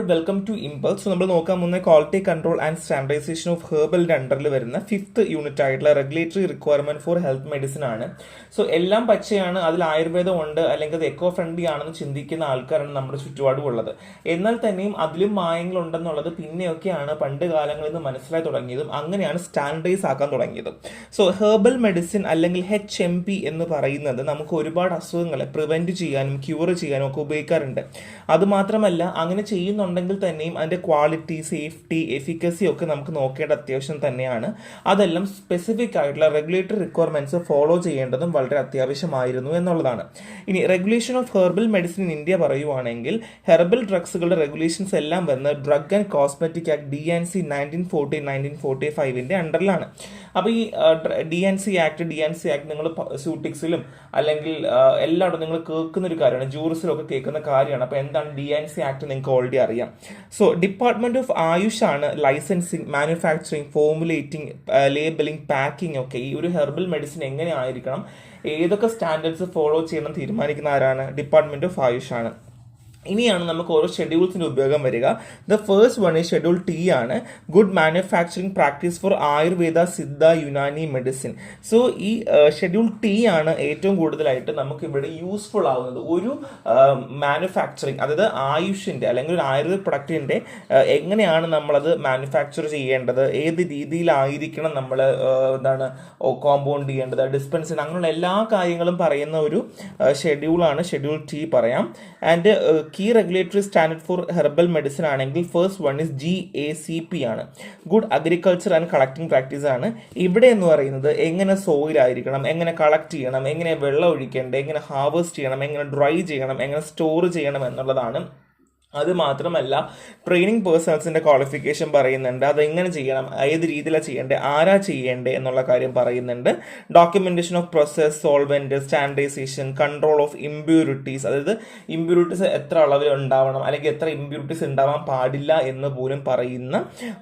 Welcome to impulse. നമ്മൾ നോക്കാൻ പോകുന്ന quality control and standardization of ഹെർബലിന്റെ അണ്ടറിൽ വരുന്ന 5th യൂണിറ്റ് ആയിട്ടുള്ള regulatory requirement for health medicine ആണ്. സോ എല്ലാം പച്ചയാണ്, അതിൽ ആയുർവേദം ഉണ്ട് അല്ലെങ്കിൽ അത് എക്കോ ഫ്രണ്ട്ലി ആണെന്ന് ചിന്തിക്കുന്ന ആൾക്കാരാണ് നമ്മുടെ ചുറ്റുപാടും ഉള്ളത്. എന്നാൽ തന്നെയും അതിലും മായങ്ങൾ ഉണ്ടെന്നുള്ളത് പിന്നെയൊക്കെയാണ് പണ്ട് കാലങ്ങളിൽ നിന്ന് മനസ്സിലായി തുടങ്ങിയതും അങ്ങനെയാണ് സ്റ്റാൻഡർഡൈസ് ആക്കാൻ തുടങ്ങിയതും. സോ ഹെർബൽ മെഡിസിൻ അല്ലെങ്കിൽ HMP എന്ന് പറയുന്നത് നമുക്ക് ഒരുപാട് അസുഖങ്ങളെ പ്രിവെന്റ് ചെയ്യാനും ക്യൂർ ചെയ്യാനും ഒക്കെ ഉപയോഗിക്കാറുണ്ട്. അതുമാത്രമല്ല, അങ്ങനെ ചെയ്യുന്നുണ്ടെങ്കിൽ തന്നെയും അതിൻ്റെ ക്വാളിറ്റി, സേഫ്റ്റി, എഫിക്കസി ഒക്കെ നമുക്ക് നോക്കേണ്ട അത്യാവശ്യം തന്നെയാണ്. അതെല്ലാം സ്പെസിഫിക് ആയിട്ടുള്ള റെഗുലേറ്ററി റിക്വയർമെന്റ്സ് ഫോളോ ചെയ്യേണ്ടതും വളരെ അത്യാവശ്യമായിരുന്നു എന്നുള്ളതാണ്. ഇനി regulation of herbal medicine in India പറയുവാണെങ്കിൽ ഹെർബൽ ഡ്രഗ്സുകളുടെ റെഗുലേഷൻസ് എല്ലാം വന്ന് drug and cosmetic act DNC 1940-1945 അണ്ടറിലാണ്. അപ്പോൾ ഈ DNC ആക്ട് നിങ്ങൾ സ്യൂട്ടിക്സിലും അല്ലെങ്കിൽ എല്ലായിടും നിങ്ങൾ കേൾക്കുന്ന ഒരു കാര്യമാണ്, ജൂറിസിലും ഒക്കെ കേൾക്കുന്ന കാര്യമാണ്. അപ്പോൾ എന്താണ് DNC ആക്ട് നിങ്ങൾക്ക് ഓൾറെഡി അറിയാം. സോ ഡിപ്പാർട്ട്മെന്റ് ഓഫ് ആയുഷ് ആണ് licensing, manufacturing, formulating, labelling, packing ഒക്കെ ഈ ഒരു ഹെർബൽ മെഡിസിൻ എങ്ങനെ ആയിരിക്കണം, ഏതൊക്കെ സ്റ്റാൻഡേർഡ്സ് ഫോളോ ചെയ്യണം തീരുമാനിക്കുന്ന ആരാണ്? ഡിപ്പാർട്ട്മെന്റ് ഓഫ് ആയുഷ് ആണ്. ഇനിയാണ് നമുക്ക് ഓരോ ഷെഡ്യൂൾസിന്റെ ഉപയോഗം വരിക. ദ ഫസ്റ്റ് വൺ ഈ ഷെഡ്യൂൾ T ആണ്, good manufacturing practice for Ayurveda, Siddha, Unani medicine. So ഈ ഷെഡ്യൂൾ T ആണ് ഏറ്റവും കൂടുതലായിട്ട് നമുക്ക് ഇവിടെ യൂസ്ഫുൾ ആവുന്നത്. ഒരു മാനുഫാക്ചറിങ്, അതായത് ആയുഷിന്റെ അല്ലെങ്കിൽ ഒരു ആയുർവേദ പ്രൊഡക്റ്റിന്റെ എങ്ങനെയാണ് നമ്മളത് മാനുഫാക്ചർ ചെയ്യേണ്ടത്, ഏത് രീതിയിലായിരിക്കണം നമ്മൾ കോമ്പൗണ്ട് ചെയ്യേണ്ടത്, ഡിസ്പെൻസ് ചെയ്യേണ്ടത്, അങ്ങനെയുള്ള എല്ലാ കാര്യങ്ങളും പറയുന്ന ഒരു ഷെഡ്യൂളാണ് ഷെഡ്യൂൾ T പറയാം. And key regulatory standard for herbal medicine ആണെങ്കിൽ ഫസ്റ്റ് വൺ ഇസ് GACP ആണ്, good agriculture and collecting practice ആണ്. ഇവിടെ എന്ന് പറയുന്നത് എങ്ങനെ സോയിൽ ആയിരിക്കണം, എങ്ങനെ കളക്ട് ചെയ്യണം, എങ്ങനെ വെള്ളം ഒഴിക്കേണ്ടത്, എങ്ങനെ ഹാർവെസ്റ്റ് ചെയ്യണം, എങ്ങനെ ഡ്രൈ ചെയ്യണം, എങ്ങനെ സ്റ്റോർ ചെയ്യണം എന്നുള്ളതാണ്. അത് മാത്രമല്ല ട്രെയിനിങ് പേഴ്സൺസിന്റെ ക്വാളിഫിക്കേഷൻ പറയുന്നുണ്ട്, അതെങ്ങനെ ചെയ്യണം, ഏത് രീതിയിലാണ് ചെയ്യേണ്ടത്, ആരാ ചെയ്യേണ്ടത് എന്നുള്ള കാര്യം പറയുന്നുണ്ട്. Documentation of process, solvent, standardization, control of impurities, അതായത് ഇമ്പ്യൂരിറ്റീസ് എത്ര അളവിൽ ഉണ്ടാവണം അല്ലെങ്കിൽ എത്ര ഇമ്പ്യൂരിറ്റീസ് ഉണ്ടാവാൻ പാടില്ല എന്ന് പോലും പറയുന്ന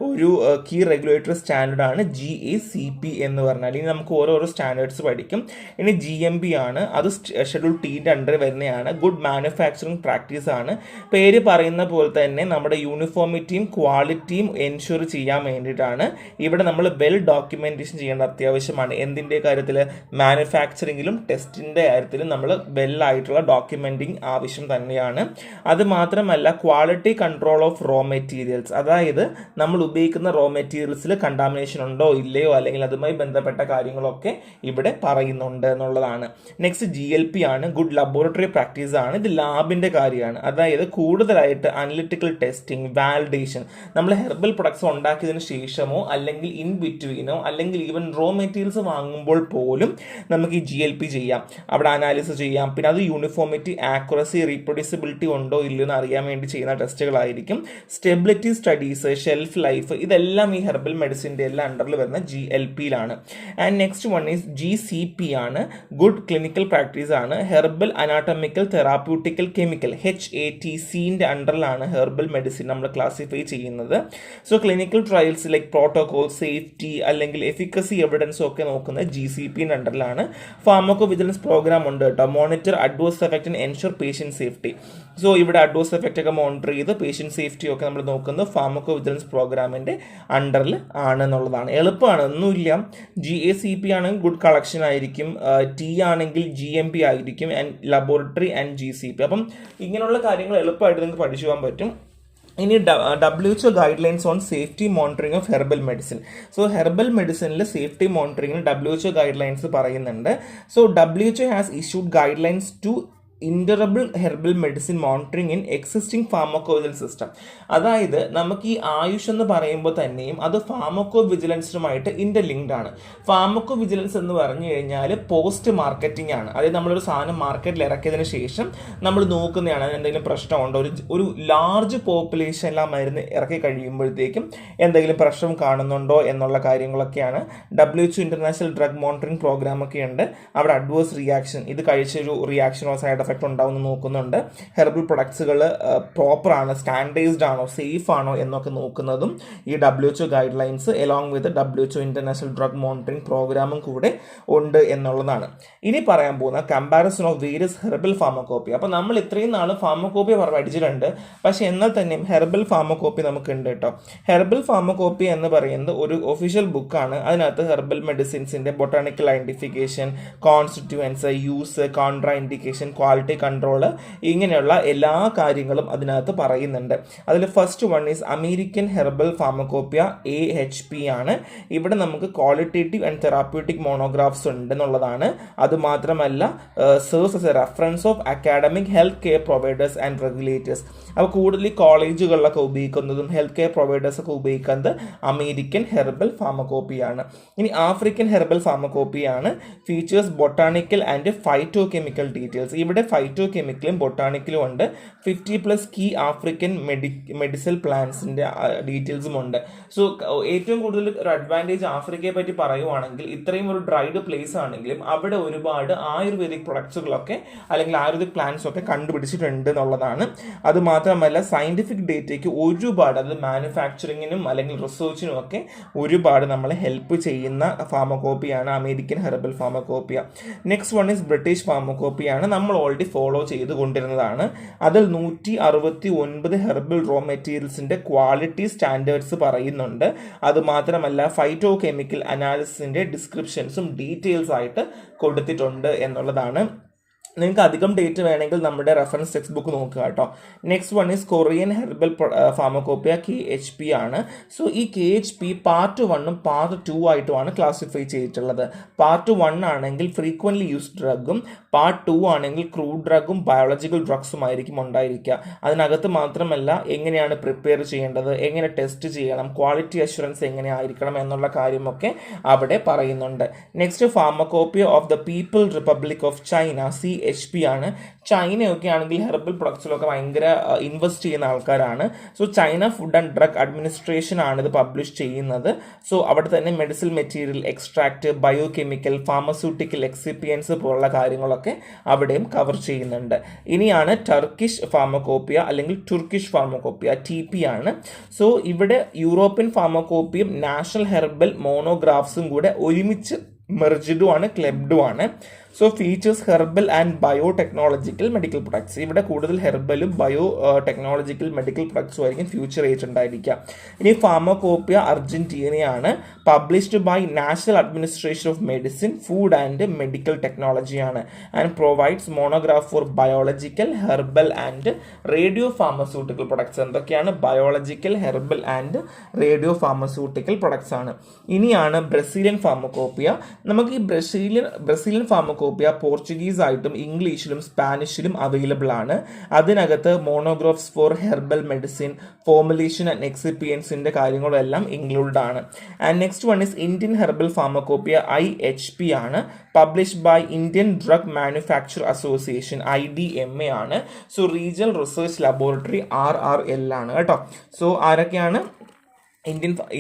ഒരു കീ റെഗുലേറ്ററി സ്റ്റാൻഡേർഡ് ആണ് GACP എന്ന് പറഞ്ഞാൽ. ഇനി നമുക്ക് ഓരോരോ സ്റ്റാൻഡേർഡ്സ് പഠിക്കും. ഇനി GMP ആണ്, അത് ഷെഡ്യൂൾ Tന്റെ അണ്ടർ വരുന്നതാണ്, ഗുഡ് മാനുഫാക്ചറിംഗ് പ്രാക്ടീസ് ആണ്. പേര് പറയുന്ന പോലെ തന്നെ നമ്മുടെ യൂണിഫോമിറ്റിയും ക്വാളിറ്റിയും എൻഷുർ ചെയ്യാൻ വേണ്ടിയിട്ടാണ്. ഇവിടെ നമ്മൾ വെൽ ഡോക്യുമെന്റേഷൻ ചെയ്യേണ്ട അത്യാവശ്യമാണ്. എന്തിൻ്റെ കാര്യത്തിൽ? മാനുഫാക്ചറിങ്ങിലും ടെസ്റ്റിന്റെ കാര്യത്തിലും നമ്മൾ വെൽ ആയിട്ടുള്ള ഡോക്യുമെന്റിങ് ആവശ്യം തന്നെയാണ്. അത് മാത്രമല്ല quality control of raw materials, അതായത് നമ്മൾ ഉപയോഗിക്കുന്ന റോ മെറ്റീരിയൽസിൽ കണ്ടാമിനേഷൻ ഉണ്ടോ ഇല്ലയോ അല്ലെങ്കിൽ അതുമായി ബന്ധപ്പെട്ട കാര്യങ്ങളൊക്കെ ഇവിടെ പറയുന്നുണ്ട് എന്നുള്ളതാണ്. നെക്സ്റ്റ് GLP ആണ്, ഗുഡ് ലബോറട്ടറി പ്രാക്ടീസ് ആണ്. ഇത് ലാബിന്റെ കാര്യമാണ്, അതായത് കൂടുതലായിട്ട് അനലിറ്റിക്കൽ ടെസ്റ്റിംഗ്, വാലിഡേഷൻ, നമ്മൾ ഹെർബൽ പ്രൊഡക്ട്സ് ഉണ്ടാക്കിയതിന് ശേഷമോ അല്ലെങ്കിൽ ഇൻ ബിറ്റ്വീനോ അല്ലെങ്കിൽ ഈവൻ റോ മെറ്റീരിയൽസ് വാങ്ങുമ്പോൾ പോലും നമുക്ക് ഈ GLP ചെയ്യാം, അവിടെ അനാലിസിസ് ചെയ്യാം. പിന്നെ അത് യൂണിഫോമിറ്റി, ആക്യുറസി, റീപ്രൊഡ്യൂസിബിലിറ്റി ഉണ്ടോ ഇല്ലയോ എന്ന് അറിയാൻ വേണ്ടി ചെയ്യുന്ന ടെസ്റ്റുകളായിരിക്കും. സ്റ്റെബിലിറ്റി സ്റ്റഡീസ്, ഷെൽഫ് ലൈഫ്, ഇതെല്ലാം ഈ ഹെർബൽ മെഡിസിൻ്റെ എല്ലാം അണ്ടറിൽ വരുന്ന GLPയിലാണ്. And next one is GCP ആണ്, ഗുഡ് ക്ലിനിക്കൽ പ്രാക്ടീസ് ആണ്. ഹെർബൽ അനാട്ടമിക്കൽ തെറാപ്യൂട്ടിക്കൽ കെമിക്കൽ HATCന്റെ അണ്ടറിലാണ് ഹെർബൽ മെഡിസിൻ നമ്മൾ ക്ലാസിഫൈ ചെയ്യുന്നത്. So clinical trials like protocol, safety അല്ലെങ്കിൽ എഫിക്കസി എവിഡൻസും ഒക്കെ നോക്കുന്നത് GCPന്റെ അണ്ടറിലാണ്. ഫാർമക്കോ വിജിലൻസ് പ്രോഗ്രാം ഉണ്ട് കേട്ടോ, monitor adverse effect and ensure patient safety. So ഇവിടെ അഡ്വേഴ്സ് എഫക്റ്റ് ഒക്കെ മോണിറ്റർ ചെയ്ത് പേഷ്യന്റ് സേഫ്റ്റി ഒക്കെ നമ്മൾ നോക്കുന്നത് ഫാർമക്കോ വിജിലൻസ് പ്രോഗ്രാമിന്റെ അണ്ടറിൽ ആണ് എന്നുള്ളതാണ്. എളുപ്പമാണ്, ഒന്നുമില്ല. GACP ആണെങ്കിൽ ഗുഡ് കളക്ഷൻ ആയിരിക്കും, T ആണെങ്കിൽ GMP ആയിരിക്കും, ആൻഡ് ലബോറട്ടറി ആൻഡ് GCP. അപ്പം ഇങ്ങനെയുള്ള കാര്യങ്ങൾ എളുപ്പമായിട്ട് നിങ്ങൾക്ക് പഠിച്ചു പോകാൻ പറ്റും. ഇനി WHO guidelines on safety monitoring of herbal medicine. So herbal മെഡിസിനിൽ സേഫ്റ്റി മോണിറ്ററിംഗിൽ WHO ഗൈഡ് ലൈൻസ് പറയുന്നുണ്ട്. So WHO has issued guidelines to enable herbal medicine monitoring in existing pharmacovigilance system. അതായത് നമുക്ക് ഈ ആയുഷ് എന്ന് പറയുമ്പോൾ തന്നെയും അത് ഫാർമക്കോ വിജിലൻസുമായിട്ട് ഇന്റർലിങ്ക്ഡ് ആണ്. ഫാർമക്കോ വിജിലൻസ് എന്ന് പറഞ്ഞു കഴിഞ്ഞാൽ പോസ്റ്റ് മാർക്കറ്റിംഗ് ആണ്, അതായത് നമ്മളൊരു സാധനം മാർക്കറ്റിൽ ഇറക്കിയതിന് ശേഷം നമ്മൾ നോക്കുന്നതാണ് എന്തെങ്കിലും പ്രശ്നമുണ്ടോ, ഒരു ലാർജ് പോപ്പുലേഷൻ ആ മരുന്ന് ഇറക്കി കഴിയുമ്പോഴത്തേക്കും എന്തെങ്കിലും പ്രശ്നം കാണുന്നുണ്ടോ എന്നുള്ള കാര്യങ്ങളൊക്കെയാണ്. WHO international drug monitoring programme ഒക്കെ ഉണ്ട്, അവിടെ അഡ്വേഴ്സ് റിയാക്ഷൻ, ഇത് കഴിച്ചൊരു റിയാക്ഷനോ സൈഡ് എഫക്റ്റ് ഉണ്ടാവുമെന്ന് നോക്കുന്നുണ്ട്. ഹെർബൽ പ്രൊഡക്ട്സുകൾ പ്രോപ്പർ ആണോ, സ്റ്റാൻഡേർഡൈസ്ഡ് ആണോ, സേഫ് ആണോ എന്നൊക്കെ നോക്കുന്നതും ഈ WHO guide lines along with WHO international drug monitoring പ്രോഗ്രാമും കൂടെ ഉണ്ട് എന്നുള്ളതാണ്. ഇനി പറയാൻ പോകുന്ന കമ്പാരിസൺ ഓഫ് വേരിയസ് ഹെർബൽ ഫാർമക്കോപ്പി. അപ്പോൾ നമ്മൾ ഇത്രയും നാൾ ഫാർമക്കോപ്പി പഠിച്ചിട്ടുണ്ട്, പക്ഷെ എന്നാൽ തന്നെയും ഹെർബൽ ഫാർമക്കോപ്പി നമുക്ക് ഉണ്ട് കേട്ടോ. ഹെർബൽ ഫാർമക്കോപ്പി എന്ന് പറയുന്നത് ഒരു ഒഫീഷ്യൽ ബുക്കാണ്. അതിനകത്ത് ഹെർബൽ മെഡിസിൻസിന്റെ botanical identification, constituents, use, contraindication, quality control, ഇങ്ങനെയുള്ള എല്ലാ കാര്യങ്ങളും അതിനകത്ത് പറയുന്നുണ്ട്. അതിൽ first one is American herbal pharmacopoeia AHP ആണ്. ഇവിടെ നമുക്ക് ക്വാളിറ്റേറ്റീവ് ആൻഡ് തെറാപ്യൂട്ടിക് മോണോഗ്രാഫ്സ് ഉണ്ടെന്നുള്ളതാണ്. അതുമാത്രമല്ല serves as a reference of academic health care providers and regulators. അപ്പോൾ കൂടുതൽ കോളേജുകളിലൊക്കെ ഉപയോഗിക്കുന്നതും ഹെൽത്ത് കെയർ പ്രൊവൈഡേഴ്സ് ഒക്കെ ഉപയോഗിക്കുന്നത് അമേരിക്കൻ ഹെർബൽ ഫാർമക്കോപ്പിയാണ്. ഇനി ആഫ്രിക്കൻ ഹെർബൽ ഫാർമക്കോപ്പിയാണ്. Features botanical and phytochemical details. ഇവിടെ ഫൈറ്റോ കെമിക്കലും ബൊട്ടാണിക്കലും ഉണ്ട്. 50+ കീ ആഫ്രിക്കൻ മെഡിസിനൽ പ്ലാന്റ്സിന്റെ ഡീറ്റെയിൽസും ഉണ്ട്. സോ ഏറ്റവും കൂടുതൽ ഒരു അഡ്വാൻറ്റേജ് ആഫ്രിക്കയെ പറ്റി പറയുവാണെങ്കിൽ, ഇത്രയും ഒരു ഡ്രൈഡ് പ്ലേസ് ആണെങ്കിലും അവിടെ ഒരുപാട് ആയുർവേദിക് പ്രൊഡക്ട്സുകളൊക്കെ അല്ലെങ്കിൽ ആയുർവേദിക് പ്ലാന്റ്സ് ഒക്കെ കണ്ടുപിടിച്ചിട്ടുണ്ട് എന്നുള്ളതാണ്. അത് മാത്രമല്ല സയന്റിഫിക് ഡേറ്റയ്ക്ക് ഒരുപാട്, അത് മാനുഫാക്ചറിങ്ങിനും അല്ലെങ്കിൽ റിസർച്ചിനും ഒക്കെ ഒരുപാട് നമ്മളെ ഹെൽപ്പ് ചെയ്യുന്ന ഫാർമക്കോപ്പിയാണ് American herbal pharmacopoeia. Next one is British ഫാർമക്കോപ്പിയാണ്. നമ്മൾ ഓൾറെഡി ഫോളോ ചെയ്തുകൊണ്ടിരുന്നതാണ്. അതിൽ 169 ഹെർബൽ റോ മെറ്റീരിയൽസിന്റെ ക്വാളിറ്റി സ്റ്റാൻഡേർഡ്സ് പറയുന്നുണ്ട്. അത് മാത്രമല്ല ഫൈറ്റോ കെമിക്കൽ അനാലിസിന്റെ ഡിസ്ക്രിപ്ഷൻസും ഡീറ്റെയിൽസ് ആയിട്ട് കൊടുത്തിട്ടുണ്ട് എന്നുള്ളതാണ്. നിങ്ങൾക്ക് അധികം ഡേറ്റ് വേണമെങ്കിൽ നമ്മുടെ റെഫറൻസ് ടെക്സ്റ്റ് ബുക്ക് നോക്കുക കേട്ടോ. Next one is Korean herbal pharmacopoeia KHP ആണ്. സോ ഈ KHP പാർട്ട് 1ഉം പാർട്ട് 2 ആയിട്ടുമാണ് ക്ലാസിഫൈ ചെയ്തിട്ടുള്ളത്. പാർട്ട് 1 ആണെങ്കിൽ ഫ്രീക്വൻലി യൂസ്ഡ് ഡ്രഗും, പാർട്ട് 2 ആണെങ്കിൽ ക്രൂഡ് ഡ്രഗും ബയോളജിക്കൽ ഡ്രഗ്സും ആയിരിക്കും ഉണ്ടായിരിക്കുക. അതിനകത്ത് മാത്രമല്ല എങ്ങനെയാണ് പ്രിപ്പയർ ചെയ്യേണ്ടത്, എങ്ങനെ ടെസ്റ്റ് ചെയ്യണം, ക്വാളിറ്റി അഷുറൻസ് എങ്ങനെ ആയിരിക്കണം എന്നുള്ള കാര്യമൊക്കെ അവിടെ പറയുന്നുണ്ട്. Next pharmacopoeia of the people republic of China CHP ആണ്. ചൈനയൊക്കെ ആണെങ്കിൽ ഹെർബൽ പ്രൊഡക്ട്സിലൊക്കെ ഭയങ്കര ഇൻവെസ്റ്റ് ചെയ്യുന്ന ആൾക്കാരാണ്. So China food and drug administration ആണ് ഇത് പബ്ലിഷ് ചെയ്യുന്നത്. സോ അവിടെ തന്നെ medicine material, extract, biochemical, pharmaceutical excipients പോലുള്ള കാര്യങ്ങളൊക്കെ അവിടെയും കവർ ചെയ്യുന്നുണ്ട്. ഇനിയാണ് ടർക്കിഷ് ഫാർമക്കോപ്പിയ അല്ലെങ്കിൽ തുർക്കിഷ് ഫാർമക്കോപ്പിയ TP ആണ്. സോ ഇവിടെ യൂറോപ്യൻ ഫാർമക്കോപ്പിയും നാഷണൽ ഹെർബൽ മോണോഗ്രാഫ്സും കൂടെ ഒരുമിച്ച് മെർജിഡും ആണ്, ക്ലബ്ഡും ആണ്. So features herbal and biotechnological medical products. ഇവിടെ കൂടുതൽ ഹെർബലും ബയോ ടെക്നോളജിക്കൽ മെഡിക്കൽ പ്രൊഡക്ട്സും ആയിരിക്കും ഫ്യൂച്ചർ ഏജ് ഉണ്ടായിരിക്കുക. ഇനി ഫാർമക്കോപ്പിയ അർജന്റീനയാണ്. Published by national administration of medicine, food and medical ടെക്നോളജിയാണ്. And provides monograph for biological, herbal and radiopharmaceutical products. എന്തൊക്കെയാണ്? Biological, herbal and radiopharmaceutical products ആണ്. ഇനിയാണ് Brazilian pharmacopoeia. നമുക്ക് ഈ ബ്രസീലിയൻ ഫാർമക്കോപ്പിയ പോർച്ചുഗീസ് ആയിട്ടും ഇംഗ്ലീഷിലും സ്പാനിഷിലും available ആണ്. അതിനകത്ത് monographs for herbal medicine, formulation and എക്സിപ്പിയൻസിന്റെ കാര്യങ്ങളും എല്ലാം ഇൻക്ലൂഡ് ആണ്. And next one is Indian herbal pharmacopoeia IHP ആണ്. Published by Indian drug manufacture association IDMA ആണ്. So regional research laboratory RRL ആണ് കേട്ടോ. സോ ആരൊക്കെയാണ്?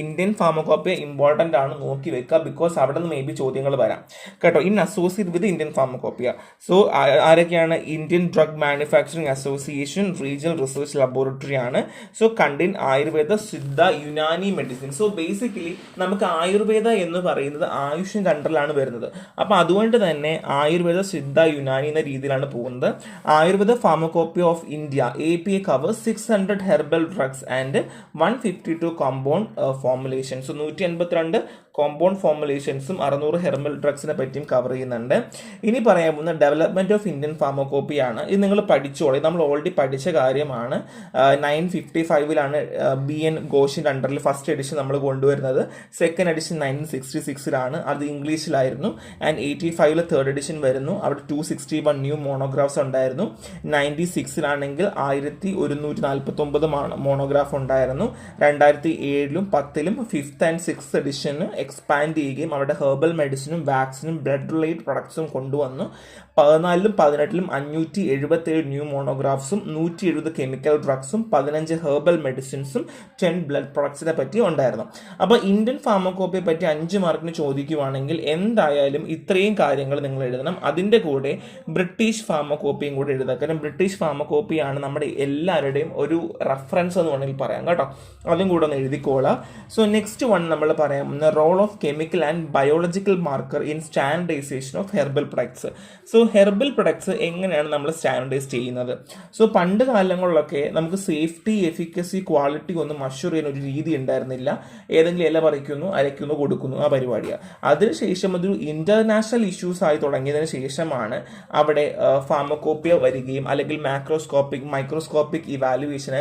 ഇന്ത്യൻ ഫാർമക്കോപ്പിയ ഇമ്പോർട്ടൻ്റ് ആണ്, നോക്കി വെക്കുക. ബിക്കോസ് അവിടെ നിന്ന് മേ ബി ചോദ്യങ്ങൾ വരാം കേട്ടോ, in associate with Indian pharmacopoeia. So ആരൊക്കെയാണ്? Indian drug manufacturing association, regional research laboratory ആണ്. So contain Ayurveda, Siddha, Unani medicine. So basically നമുക്ക് ആയുർവേദ എന്ന് പറയുന്നത് ആയുഷ് കണ്ടറിലാണ് വരുന്നത്. അപ്പം അതുകൊണ്ട് തന്നെ ആയുർവേദ, സിദ്ധ, യുനാനി എന്ന രീതിയിലാണ് പോകുന്നത്. Ayurveda pharmacopoeia of India APA covers 600 herbal drugs and 152 compound formulations. So 182 compound ഫോർമുലേഷൻസും 600 ഹെർബൽ ഡ്രഗ്സിനെ പറ്റിയും കവർ ചെയ്യുന്നുണ്ട്. ഇനി പറയാൻ പോകുന്ന ഡെവലപ്മെന്റ് ഓഫ് ഇന്ത്യൻ ഫാർമക്കോപ്പിയാണ്. ഇത് നിങ്ങൾ പഠിച്ചോളൂ, നമ്മൾ ഓൾറെഡി പഠിച്ച കാര്യമാണ്. 955 BN ഘോഷിന്റെ അണ്ടറിൽ ഫസ്റ്റ് എഡിഷൻ നമ്മൾ കൊണ്ടുവരുന്നത്. സെക്കൻഡ് എഡിഷൻ 1966 അത് ഇംഗ്ലീഷിലായിരുന്നു. ആൻഡ് 85 തേർഡ് എഡിഷൻ വരുന്നു. അവിടെ 261 ന്യൂ മോണോഗ്രാഫ്സ് ഉണ്ടായിരുന്നു. 96 1149 മോണോഗ്രാഫ് ഉണ്ടായിരുന്നു. 2007 10 fifth and sixth edition expand ചെയ്യുകയും അവിടെ ഹെർബൽ മെഡിസിനും വാക്സിനും ബ്ലഡ് റിലേറ്റഡ് പ്രൊഡക്ട്സും കൊണ്ടുവന്നു. 14ലും 18ലും 577 ന്യൂ മോണോഗ്രാഫ്സും 170 കെമിക്കൽ ഡ്രഗ്സും 15 ഹെർബൽ മെഡിസിൻസും 10 ബ്ലഡ് പ്രൊഡക്ട്സിനെ പറ്റി ഉണ്ടായിരുന്നു. അപ്പോൾ ഇന്ത്യൻ ഫാർമക്കോപ്പിയെ പറ്റി 5 മാർക്കിന് ചോദിക്കുവാണെങ്കിൽ എന്തായാലും ഇത്രയും കാര്യങ്ങൾ നിങ്ങൾ എഴുതണം. അതിൻ്റെ കൂടെ ബ്രിട്ടീഷ് ഫാർമക്കോപ്പിയും കൂടെ എഴുതുക. കാരണം ബ്രിട്ടീഷ് ഫാർമക്കോപ്പിയാണ് നമ്മുടെ എല്ലാവരുടെയും ഒരു റെഫറൻസ് എന്ന് വേണമെങ്കിൽ പറയാം കേട്ടോ. അതും കൂടെ ഒന്ന് എഴുതിക്കോളാം. സോ നെക്സ്റ്റ് വൺ നമ്മൾ പറയാം role of chemical and biological marker in standardization of herbal products. So herbal products എങ്ങനെയാണ് നമ്മൾ സ്റ്റാൻഡർഡൈസ് ചെയ്യുന്നത്? സോ പണ്ട് കാലങ്ങളിലൊക്കെ നമുക്ക് സേഫ്റ്റി, എഫിക്കസി, ക്വാളിറ്റി ഒന്നും മഷൂർ ചെയ്യുന്ന ഒരു രീതി ഉണ്ടായിരുന്നില്ല. ഏതെങ്കിലും ഇല പറിക്കുന്നു, അരയ്ക്കുന്നു, കൊടുക്കുന്നു, ആ പരിപാടിയാണ്. അതിനുശേഷം അതൊരു ഇന്റർനാഷണൽ ഇഷ്യൂസ് ആയി തുടങ്ങിയതിന് ശേഷമാണ് അവിടെ ഫാർമക്കോപ്പിയ വരികയും അല്ലെങ്കിൽ മൈക്രോസ്കോപ്പിക് ഇവാലുവേഷനെ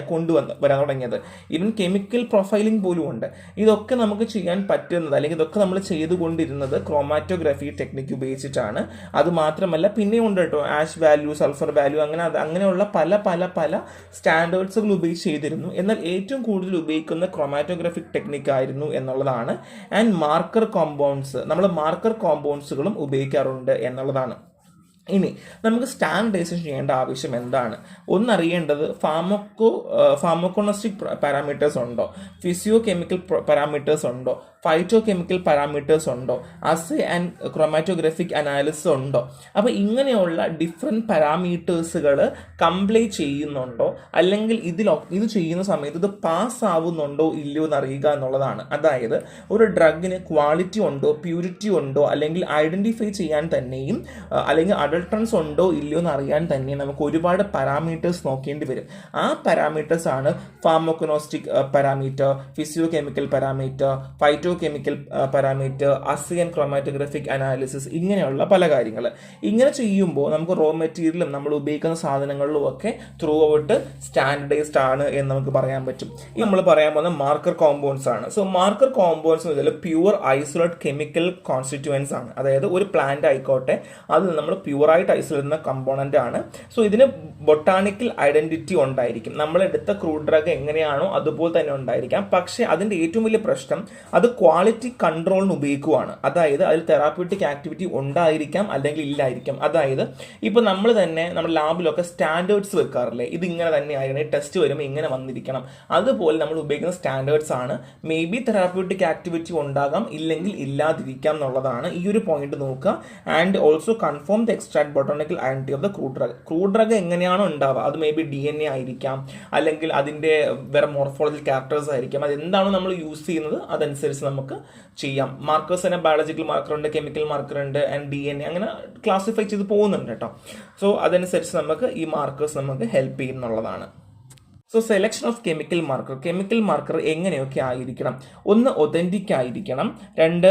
വരാൻ തുടങ്ങിയത്. ഈവൻ കെമിക്കൽ പ്രൊഫൈലിംഗ് പോലും ഉണ്ട്. ഇതൊക്കെ നമുക്ക് ചെയ്യാൻ പറ്റുന്നത് അല്ലെങ്കിൽ ഇതൊക്കെ നമ്മൾ ചെയ്തുകൊണ്ടിരുന്നത് ക്രോമാറ്റോഗ്രഫി ടെക്നിക്ക് ഉപയോഗിച്ചിട്ടാണ്. അത് മാത്രമല്ല പിന്നെ ഉണ്ട് കേട്ടോ ആഷ് വാല്യൂ, സൾഫർ വാല്യൂ, അങ്ങനെയുള്ള പല പല പല സ്റ്റാൻഡേർഡ്സുകൾ ഉപയോഗിച്ച് ചെയ്തിരുന്നു. എന്നാൽ ഏറ്റവും കൂടുതൽ ഉപയോഗിക്കുന്ന ക്രോമാറ്റോഗ്രഫിക് ടെക്നിക്ക് ആയിരുന്നു എന്നുള്ളതാണ്. ആൻഡ് മാർക്കർ കോമ്പൗണ്ട്സുകളും ഉപയോഗിക്കാറുണ്ട് എന്നുള്ളതാണ്. ഇനി നമുക്ക് സ്റ്റാൻഡർഡൈസേഷൻ ചെയ്യേണ്ട ആവശ്യം എന്താണ്? ഒന്നറിയേണ്ടത് ഫാർമക്കോണസ്റ്റിക് പാരാമീറ്റേഴ്സ് ഉണ്ടോ, ഫിസിയോ കെമിക്കൽ പാരാമീറ്റേഴ്സ് ഉണ്ടോ, ഫൈറ്റോ കെമിക്കൽ പാരാമീറ്റേഴ്സ് ഉണ്ടോ, അസേ ആൻഡ് ക്രോമാറ്റോഗ്രഫിക് അനാലിസിസ് ഉണ്ടോ. അപ്പോൾ ഇങ്ങനെയുള്ള ഡിഫറെൻറ്റ് പാരാമീറ്റേഴ്സുകൾ കംപ്ലൈ ചെയ്യുന്നുണ്ടോ, അല്ലെങ്കിൽ ഇത് ചെയ്യുന്ന സമയത്ത് ഇത് പാസ് ആവുന്നുണ്ടോ ഇല്ലയോ എന്ന് അറിയുക എന്നുള്ളതാണ്. അതായത് ഒരു ഡ്രഗിന് ക്വാളിറ്റി ഉണ്ടോ, പ്യൂരിറ്റി ഉണ്ടോ, അല്ലെങ്കിൽ ഐഡന്റിഫൈ ചെയ്യാൻ തന്നെയും അല്ലെങ്കിൽ അഡൾട്രൻസ് ഉണ്ടോ ഇല്ലയോ എന്ന് അറിയാൻ തന്നെ നമുക്ക് ഒരുപാട് പാരാമീറ്റേഴ്സ് നോക്കേണ്ടി വരും. ആ പാരാമീറ്റേഴ്സ് ആണ് pharmacognostic parameter, physiochemical parameter, phytochemical parameter, assay and chromatographic analysis, ഇങ്ങനെയുള്ള പല കാര്യങ്ങൾ. ഇങ്ങനെ ചെയ്യുമ്പോൾ നമുക്ക് റോ മെറ്റീരിയലും നമ്മൾ ഉപയോഗിക്കുന്ന സാധനങ്ങളിലും ഒക്കെ ത്രൂ ഔട്ട് സ്റ്റാൻഡർഡൈസ്ഡ് ആണ് എന്ന് നമുക്ക് പറയാൻ പറ്റും. ഈ നമ്മൾ പറയാൻ പോകുന്ന മാർക്കർ കോമ്പൗണ്ട്സ് ആണ്. സോ മാർക്കർ കോമ്പൗണ്ട്സ് എന്ന് വെച്ചാൽ പ്യുവർ ഐസൊലേറ്റ് കെമിക്കൽ കോൺസ്റ്റിറ്റ്യൂവൻസ് ആണ്. അതായത് ഒരു പ്ലാന്റ് ആയിക്കോട്ടെ അത് നമ്മൾ പ്യുവറായിട്ട് ഐസൊലേറ്റ് ചെയ്യുന്ന കമ്പോണന്റ് ആണ്. സോ ഇതിന് ബൊട്ടാണിക്കൽ ഐഡന്റിറ്റി ഉണ്ടായിരിക്കും. നമ്മൾ എടുത്ത ക്രൂഡ് ഡ്രഗ് എങ്ങനെയാണോ അതുപോലെ തന്നെ ഉണ്ടായിരിക്കാം. പക്ഷേ അതിന്റെ ഏറ്റവും വലിയ പ്രശ്നം അത് ക്വാളിറ്റി കൺട്രോളിന് ഉപയോഗിക്കുകയാണ്. അതായത് അതിൽ തെറാപ്യൂട്ടിക് ആക്ടിവിറ്റി ഉണ്ടായിരിക്കാം അല്ലെങ്കിൽ ഇല്ലായിരിക്കാം. അതായത് ഇപ്പൊ നമ്മൾ തന്നെ നമ്മുടെ ലാബിലൊക്കെ സ്റ്റാൻഡേർഡ്സ് വെക്കാറില്ലേ, ഇത് ഇങ്ങനെ തന്നെ ആയിരിക്കണം, ടെസ്റ്റ് വരുമ്പോൾ ഇങ്ങനെ വന്നിരിക്കണം. അതുപോലെ നമ്മൾ ഉപയോഗിക്കുന്ന സ്റ്റാൻഡേർഡ്സ് ആണ്. മേ ബി തെറാപ്യൂട്ടിക് ആക്ടിവിറ്റി ഉണ്ടാകാം, ഇല്ലെങ്കിൽ ഇല്ലാതിരിക്കാം എന്നുള്ളതാണ്. ഈ ഒരു പോയിന്റ് നോക്കുക. And also confirm the extract botanical identity of the crude drug എങ്ങനെയാണോ ഉണ്ടാവുക, അത് മേ ബി DNA ആയിരിക്കാം, അല്ലെങ്കിൽ അതിന്റെ വേറെ മോർഫോളജിക്കൽ ക്യാരക്ടേഴ്സ് ആയിരിക്കാം. അതെന്താണോ നമ്മൾ യൂസ് ചെയ്യുന്നത് അതനുസരിച്ച് നമുക്ക് ചെയ്യാം. മാർക്കേഴ്സ് തന്നെ ബയോളജിക്കൽ മാർക്കർ ഉണ്ട്, കെമിക്കൽ മാർക്കർ ഉണ്ട്, ആൻഡ് DNA അങ്ങനെ ക്ലാസിഫൈ ചെയ്ത് പോകുന്നുണ്ട് കേട്ടോ. സോ അതനുസരിച്ച് നമുക്ക് ഈ മാർക്കേഴ്സ് നമുക്ക് ഹെൽപ്പ് ചെയ്യുന്നുള്ളതാണ്. So selection of chemical marker എങ്ങനെയൊക്കെ ആയിരിക്കണം? ഒന്ന്, ഒതന്റിക് ആയിരിക്കണം. 2,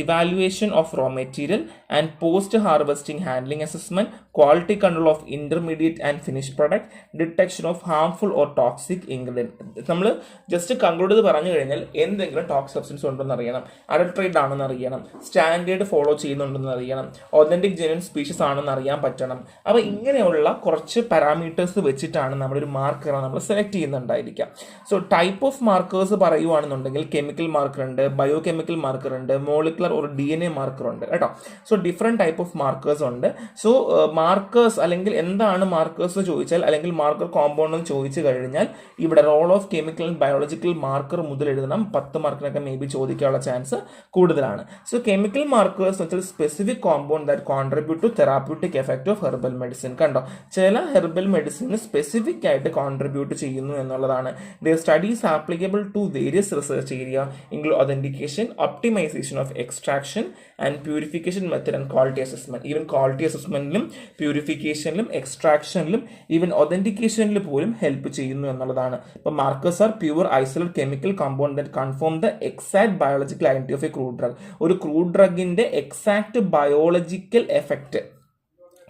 evaluation of raw material and post harvesting handling assessment, quality control of intermediate and finish product, detection of harmful or toxic ingredient. നമ്മൾ ജസ്റ്റ് കൺക്ലൂഡ് ചെയ്ത് പറഞ്ഞു കഴിഞ്ഞാൽ എന്തെങ്കിലും ടോക്സിക് സബ്സ്റ്റൻസ് ഉണ്ടെന്ന് അറിയണം, അഡൾട്രേറ്റ് ആണെന്ന് അറിയണം, സ്റ്റാൻഡേർഡ് ഫോളോ ചെയ്യുന്നുണ്ടെന്ന് അറിയണം, ഒതന്റിക് ജെന്യൂൻ സ്പീഷീസ് ആണെന്ന് അറിയാൻ പറ്റണം. അപ്പോൾ ഇങ്ങനെയുള്ള കുറച്ച് പാരാമീറ്റേഴ്സ് വെച്ചിട്ടാണ് നമ്മളൊരു മാർക്കർ നമ്മൾ സെലക്ട് ചെയ്യുന്നുണ്ടായിരിക്കാം. സോ ടൈപ്പ് ഓഫ് മാർക്കേഴ്സ് പറയുവാണെന്നുണ്ടെങ്കിൽ കെമിക്കൽ മാർക്കർ ഉണ്ട്, ബയോ കെമിക്കൽ മാർക്കർ ഉണ്ട്, മോളിക്കുലർ ഒരു DNA മാർക്കർ ഉണ്ട് കേട്ടോ. So different type of markers ഉണ്ട്. സോ മാർക്കേഴ്സ് അല്ലെങ്കിൽ എന്താണ് മാർക്കേഴ്സ് എന്ന് ചോദിച്ചാൽ, അല്ലെങ്കിൽ മാർക്കർ കോമ്പൗണ്ട് എന്ന് ചോദിച്ചു കഴിഞ്ഞാൽ ഇവിടെ role of chemical and biological marker മുതൽ എഴുതണം. 10 മാർക്കിനൊക്കെ മേ ബി ചോദിക്കാനുള്ള ചാൻസ് കൂടുതലാണ്. സോ കെമിക്കൽ മാർക്കേഴ്സ് എന്ന് വെച്ചാൽ specific compound that contribute to therapeutic effect of herbal medicine. കണ്ടോ, ചില ഹെർബൽ മെഡിസിന് സ്പെസിഫിക് ആയിട്ട് കോൺട്രിബ്യൂട്ട് ചെയ്യുന്നു എന്നുള്ളതാണ്. Their studies applicable to various research area include authentication, optimization of extraction and purification method and quality assessment. Even quality assessmentലും പ്യൂരിഫിക്കേഷനിലും എക്സ്ട്രാക്ഷനിലും even ഒതന്റിക്കേഷനിലും പോലും ഹെൽപ്പ് ചെയ്യുന്നു എന്നുള്ളതാണ്. ഇപ്പോൾ markers are pure isolate chemical compound that confirm the exact biological identity of a crude drug. ഒരു crude ഡ്രഗിന്റെ എക്സാക്ട് ബയോളജിക്കൽ എഫക്റ്റ്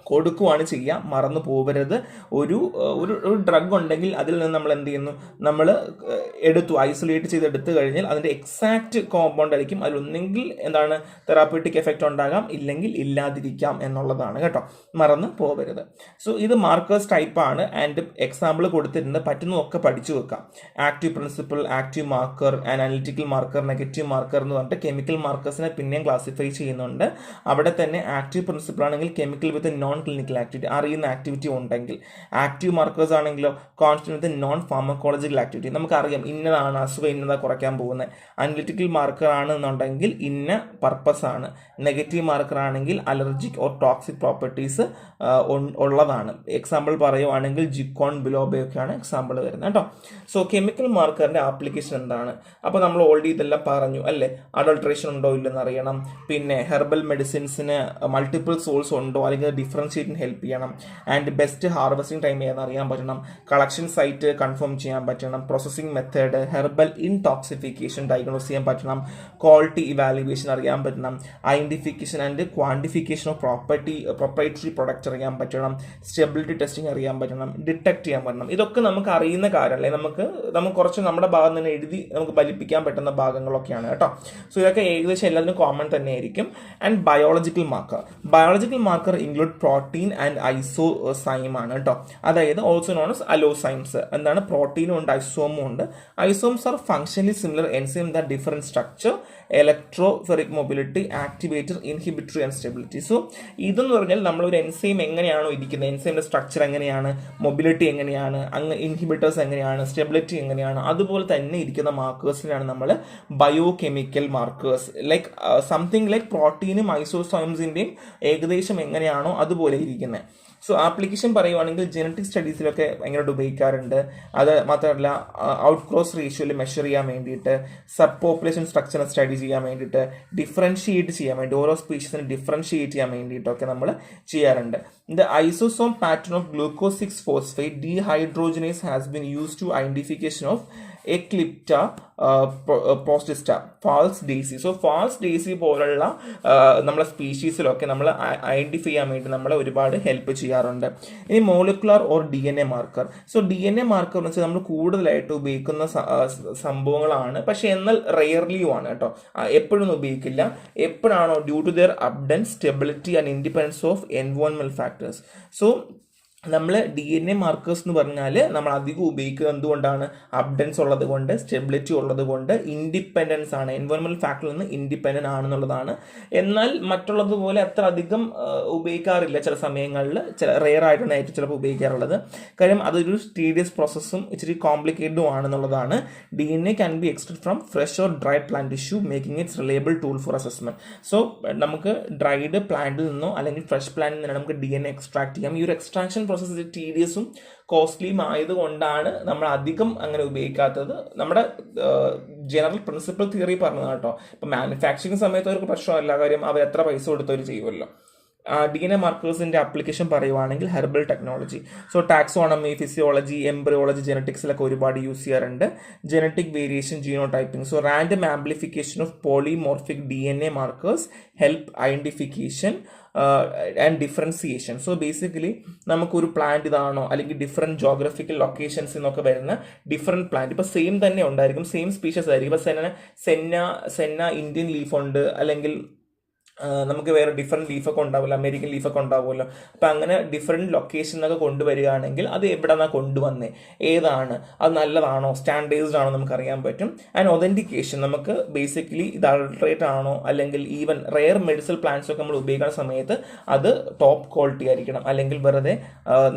കൊടുക്കുകയാണ് ചെയ്യുക. മറന്നു പോകരുത്. ഒരു ഒരു ഡ്രഗ് ഉണ്ടെങ്കിൽ അതിൽ നിന്ന് നമ്മൾ എന്ത് ചെയ്യുന്നു, നമ്മൾ ഐസൊലേറ്റ് ചെയ്ത് എടുത്തു കഴിഞ്ഞാൽ അതിൻ്റെ എക്സാക്റ്റ് കോമ്പൗണ്ട് ആയിരിക്കും. അതിലൊന്നെങ്കിൽ എന്താണ് തെറാപ്യൂട്ടിക് എഫക്റ്റ് ഉണ്ടാകാം, ഇല്ലെങ്കിൽ ഇല്ലാതിരിക്കാം എന്നുള്ളതാണ് കേട്ടോ, മറന്നു പോകരുത്. സോ ഇത് മാർക്കേഴ്സ് ടൈപ്പാണ്. ആൻഡ് എക്സാമ്പിൾ കൊടുത്തിട്ടുണ്ട്, പറ്റുന്നതൊക്കെ പഠിച്ചു വെക്കാം. Active principle, active marker, analytical marker, negative marker എന്ന് പറഞ്ഞിട്ട് കെമിക്കൽ മാർക്കേഴ്സിനെ പിന്നെയും ക്ലാസിഫൈ ചെയ്യുന്നുണ്ട്. അവിടെ തന്നെ ആക്റ്റീവ് പ്രിൻസിപ്പിൾ ആണെങ്കിൽ chemical with non clinical activity, അറിയുന്ന ആക്ടിവിറ്റി ഉണ്ടെങ്കിൽ. ആക്റ്റീവ് മാർക്കേഴ്സ് ആണെങ്കിലോ constant with non pharmacological activity, നമുക്കറിയാം ഇന്നതാണ് അസുഖം, ഇന്നതാ കുറയ്ക്കാൻ പോകുന്നത്. അനലിറ്റിക്കൽ മാർക്കർ ആണെന്നുണ്ടെങ്കിൽ ഇന്ന പർപ്പസ് ആണ്. നെഗറ്റീവ് മാർക്കർ ആണെങ്കിൽ അലർജിക് ഓർ ടോക്സിക് പ്രോപ്പർട്ടീസ് ഉള്ളതാണ്. എക്സാമ്പിൾ പറയുവാണെങ്കിൽ ജിക്കോൺ ബിലോബയൊക്കെയാണ് എക്സാമ്പിൾ വരുന്നത് കേട്ടോ. സോ കെമിക്കൽ മാർക്കറിന്റെ ആപ്ലിക്കേഷൻ എന്താണ്? അപ്പോൾ നമ്മൾ ഓൾറെഡി ഇതെല്ലാം പറഞ്ഞു അല്ലേ. അഡൾട്രേഷൻ ഉണ്ടോ ഇല്ലെന്ന് അറിയണം. പിന്നെ ഹെർബൽ മെഡിസിൻസിന് മൾട്ടിപ്പിൾ സോഴ്സ് ഉണ്ടോ, അല്ലെങ്കിൽ ഡിഫറൻഷിയേറ്റിന് ഹെൽപ്പ് ചെയ്യണം. ആൻഡ് ബെസ്റ്റ് ഹാർവെസ്റ്റിംഗ് ടൈം ഏതെന്ന് അറിയാൻ പറ്റണം. കളക്ഷൻ സൈറ്റ് കൺഫേം ചെയ്യാൻ പറ്റണം. പ്രോസസ്സിംഗ് മെത്തേഡ്, ഹെർബൽ ഇൻടോക്സിഫിക്കേഷൻ ഡയഗ്നോസ് ചെയ്യാൻ പറ്റണം. ക്വാളിറ്റി ഇവാലുവേഷൻ അറിയാൻ പറ്റണം. Identification and quantification of proprietary product അറിയാൻ പറ്റണം. സ്റ്റെബിലിറ്റി ടെസ്റ്റിംഗ് അറിയാൻ പറ്റണം. ഡിറ്റക്ട് ചെയ്യാൻ പറ്റണം. ഇതൊക്കെ നമുക്ക് അറിയുന്ന കാര്യമല്ലേ. നമുക്ക് കുറച്ച് നമ്മുടെ ഭാഗം തന്നെ എഴുതി നമുക്ക് ഫലിപ്പിക്കാൻ പറ്റുന്ന ഭാഗങ്ങളൊക്കെയാണ് കേട്ടോ. സോ ഇതൊക്കെ ഏകദേശം എല്ലാത്തിനും കോമൺ തന്നെ ആയിരിക്കും. And biological marker include protein and isozyme ആണ് കേട്ടോ. അതായത് ഓൾസോ നോൺ ആസ് അലോസൈംസ്. എന്താണ്? പ്രോട്ടീനും ഉണ്ട്, ഐസോമും ഉണ്ട്. Isozymes are functionally similar enzyme that different structure, electrophoretic mobility, activator, inhibitory and stability. So ഇതെന്ന് പറഞ്ഞാൽ നമ്മളൊരു എൻസൈം എങ്ങനെയാണോ ഇരിക്കുന്നത്, എൻസൈമിന്റെ സ്ട്രക്ചർ എങ്ങനെയാണ്, മൊബിലിറ്റി എങ്ങനെയാണ്, ഇൻഹിബിറ്റേഴ്സ് എങ്ങനെയാണ്, സ്റ്റെബിലിറ്റി എങ്ങനെയാണ്, അതുപോലെ തന്നെ ഇരിക്കുന്ന മാർക്കേഴ്സിനാണ് നമ്മൾ biochemical markers. Like something like പ്രോട്ടീനും ഐസോസോംസിന്റെയും ഏകദേശം എങ്ങനെയാണോ അതുപോലെ ഇരിക്കുന്നത്. സോ ആപ്ലിക്കേഷൻ പറയുവാണെങ്കിൽ ജനറ്റിക് സ്റ്റഡീസിലൊക്കെ ഭയങ്കരമായിട്ട് ഉപയോഗിക്കാറുണ്ട്. അത് മാത്രമല്ല ഔട്ട് ക്രോസ് റേഷ്യോയിൽ മെഷർ ചെയ്യാൻ വേണ്ടിയിട്ട്, സബ് പോപ്പുലേഷൻ സ്ട്രക്ചറിനെ സ്റ്റഡി ചെയ്യാൻ വേണ്ടിയിട്ട്, ഡിഫറൻഷിയേറ്റ് ചെയ്യാൻ വേണ്ടി, ഓരോ സ്പീഷീസിനെ ഡിഫറൻഷിയേറ്റ് ചെയ്യാൻ വേണ്ടിയിട്ടൊക്കെ നമ്മൾ ചെയ്യാറുണ്ട്. The isosome pattern of glucose 6-phosphate dehydrogenase has been used to identification of Eclipta prostista, false daisy. So false daisy പോലുള്ള നമ്മളെ സ്പീഷീസിലൊക്കെ നമ്മൾ ഐഡന്റിഫൈ ചെയ്യാൻ വേണ്ടി നമ്മളെ ഒരുപാട് ഹെൽപ്പ് ചെയ്യാറുണ്ട്. ഇനി molecular or DNA marker. So DNA marker എന്ന് വെച്ചാൽ നമ്മൾ കൂടുതലായിട്ട് ഉപയോഗിക്കുന്ന സംഭവങ്ങളാണ്, പക്ഷെ എന്നാൽ റെയർലിയും ആണ് കേട്ടോ. എപ്പോഴൊന്നും ഉപയോഗിക്കില്ല. എപ്പോഴാണോ due to their abundance, stability and independence of എൻവയോൺമെന്റൽ ഫാക്ടേഴ്സ്. സോ നമ്മൾ DNA മാർക്കേഴ്സ് എന്ന് പറഞ്ഞാൽ നമ്മൾ അധികം ഉപയോഗിക്കുന്നത് എന്തുകൊണ്ടാണ്? അബ്ഡൻസ് ഉള്ളത് കൊണ്ട്, സ്റ്റെബിലിറ്റി ഉള്ളത് കൊണ്ട്, ഇൻഡിപെൻഡൻസ് ആണ്, എൻവയോൺമെന്റൽ ഫാക്ടറിൽ നിന്ന് ഇൻഡിപെൻഡന്റ് ആണെന്നുള്ളതാണ്. എന്നാൽ മറ്റുള്ളതുപോലെ അത്ര അധികം ഉപയോഗിക്കാറില്ല. ചില സമയങ്ങളിൽ റെയർ ആയിട്ടാണ് ഏറ്റവും ചിലപ്പോൾ ഉപയോഗിക്കാറുള്ളത്. കാര്യം അതൊരു ടീഡിയസ് പ്രോസസ്സും ഇച്ചിരി കോംപ്ലിക്കേറ്റഡും ആണെന്നുള്ളതാണ്. DNA can be extract from fresh or dried plant tissue, making it's reliable tool for assessment. So നമുക്ക് ഡ്രൈഡ് പ്ലാന്റിൽ നിന്നോ അല്ലെങ്കിൽ ഫ്രഷ് പ്ലാന്റിൽ നിന്നോ നമുക്ക് DNA എക്സ്ട്രാക്ട് ചെയ്യാം. ഈ ഒരു എക്സ്ട്രാക്ഷൻ പ്രോസസ് ടീഡിയസും കോസ്റ്റ്ലിയും ആയതുകൊണ്ടാണ് നമ്മൾ അധികം അങ്ങനെ ഉപയോഗിക്കാത്തത്. നമ്മുടെ ജനറൽ പ്രിൻസിപ്പൽ തിയറി പറഞ്ഞതാണ് കേട്ടോ. ഇപ്പൊ മാനുഫാക്ചറിങ് സമയത്ത് അവർക്ക് പ്രശ്നമല്ല, കാര്യം അവർ എത്ര പൈസ കൊടുത്തവർ ചെയ്യുമല്ലോ. DNA മാർക്കേഴ്സിന്റെ ആപ്ലിക്കേഷൻ പറയുവാണെങ്കിൽ herbal technology. So taxonomy, physiology, embryology, ജെനറ്റിക്സിലൊക്കെ ഒരുപാട് യൂസ് ചെയ്യാറുണ്ട്. Genetic variation, genotyping. So random amplification of polymorphic DNA markers help identification and differentiation. So basically നമുക്കൊരു പ്ലാന്റ് ഇതാണോ, അല്ലെങ്കിൽ ഡിഫറെൻറ്റ് ജോഗ്രഫിക്കൽ ലൊക്കേഷൻസിൽ നിന്നൊക്കെ വരുന്ന ഡിഫറെൻറ്റ് പ്ലാന്റ് ഇപ്പോൾ സെയിം തന്നെ ഉണ്ടായിരിക്കും, സെയിം സ്പീഷീസ് ആയിരിക്കും. ഇപ്പോൾ സെന്ന ഇന്ത്യൻ ലീഫ് ഉണ്ട്, അല്ലെങ്കിൽ നമുക്ക് വേറെ ഡിഫറെൻറ്റ് ലീഫൊക്കെ ഉണ്ടാവില്ല, അമേരിക്കൻ ലീഫൊക്കെ ഉണ്ടാവുമല്ലോ. അപ്പം അങ്ങനെ ഡിഫറെൻറ്റ് ലൊക്കേഷനിലൊക്കെ കൊണ്ടുവരികയാണെങ്കിൽ അത് എവിടെ നിന്നാണ് കൊണ്ടുവന്നേ, ഏതാണ്, അത് നല്ലതാണോ, സ്റ്റാൻഡേർഡ്സ്ഡ് ആണോ നമുക്കറിയാൻ പറ്റും. ആൻഡ് ഒതൻറ്റിക്കേഷൻ, നമുക്ക് ബേസിക്കലി ഇത് അൾട്രേറ്റ് ആണോ, അല്ലെങ്കിൽ ഈവൻ റെയർ മെഡിസിനൽ പ്ലാന്റ്സ് ഒക്കെ നമ്മൾ ഉപയോഗിക്കുന്ന സമയത്ത് അത് ടോപ്പ് ക്വാളിറ്റി ആയിരിക്കണം, അല്ലെങ്കിൽ വെറുതെ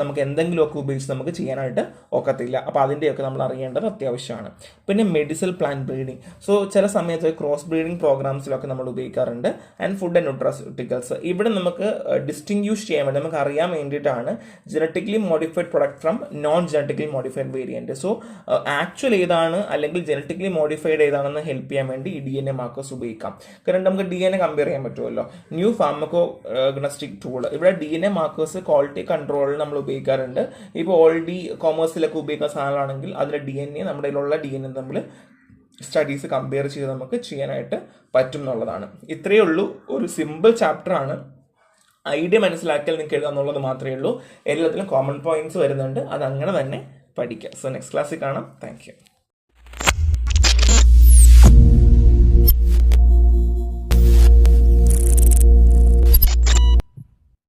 നമുക്ക് എന്തെങ്കിലുമൊക്കെ ഉപയോഗിച്ച് നമുക്ക് ചെയ്യാനായിട്ട് ഒക്കത്തില്ല. അപ്പോൾ അതിൻ്റെയൊക്കെ നമ്മൾ അറിയേണ്ടത് അത്യാവശ്യമാണ്. പിന്നെ മെഡിസിനൽ പ്ലാന്റ് ബ്രീഡിങ്. സോ ചില സമയത്ത് ക്രോസ് ബ്രീഡിങ് പ്രോഗ്രാംസിലൊക്കെ നമ്മൾ ഉപയോഗിക്കാറുണ്ട്. And food and nutraceuticals. ഇവിടെ നമുക്ക് ഡിസ്റ്റിങ്ക്യൂഷ് ചെയ്യാൻ വേണ്ടി, നമുക്ക് അറിയാൻ വേണ്ടിയിട്ടാണ് genetically modified product from non genetically modified variant. So actual ഏതാണ് അല്ലെങ്കിൽ ജനറ്റിക്കലി മോഡിഫൈഡ് ഏതാണെന്ന് ഹെൽപ്പ് ചെയ്യാൻ വേണ്ടി ഈ DNA മാർക്കേഴ്സ് ഉപയോഗിക്കാം. കാരണം നമുക്ക് DNA കമ്പയർ ചെയ്യാൻ പറ്റുമല്ലോ. New pharmacognostic tool. ഇവിടെ DNA മാർക്കേഴ്സ് ക്വാളിറ്റി കൺട്രോളിൽ നമ്മൾ ഉപയോഗിക്കാറുണ്ട്. ഇപ്പോൾ ഓൾറെഡി കൊമേഴ്സിലൊക്കെ ഉപയോഗിക്കുന്ന സാധനമാണെങ്കിൽ അതിലെ DNA നമ്മുടെ കയ്യിലുള്ള DNA നമ്മൾ സ്റ്റഡീസ് കമ്പയർ ചെയ്ത് നമുക്ക് ചെയ്യാനായിട്ട് പറ്റും എന്നുള്ളതാണ്. ഇത്രയേ ഉള്ളൂ, ഒരു സിമ്പിൾ ചാപ്റ്റർ ആണ്. ഐഡിയ മനസ്സിലാക്കിയാൽ നിങ്ങൾക്ക് എഴുതാം എന്നുള്ളത് മാത്രമേ ഉള്ളൂ. എല്ലാത്തിലും കോമൺ പോയിന്റ്സ് വരുന്നുണ്ട്, അത് അങ്ങനെ തന്നെ പഠിക്കുക. സോ നെക്സ്റ്റ് ക്ലാസ്സിൽ കാണാം. Thank you.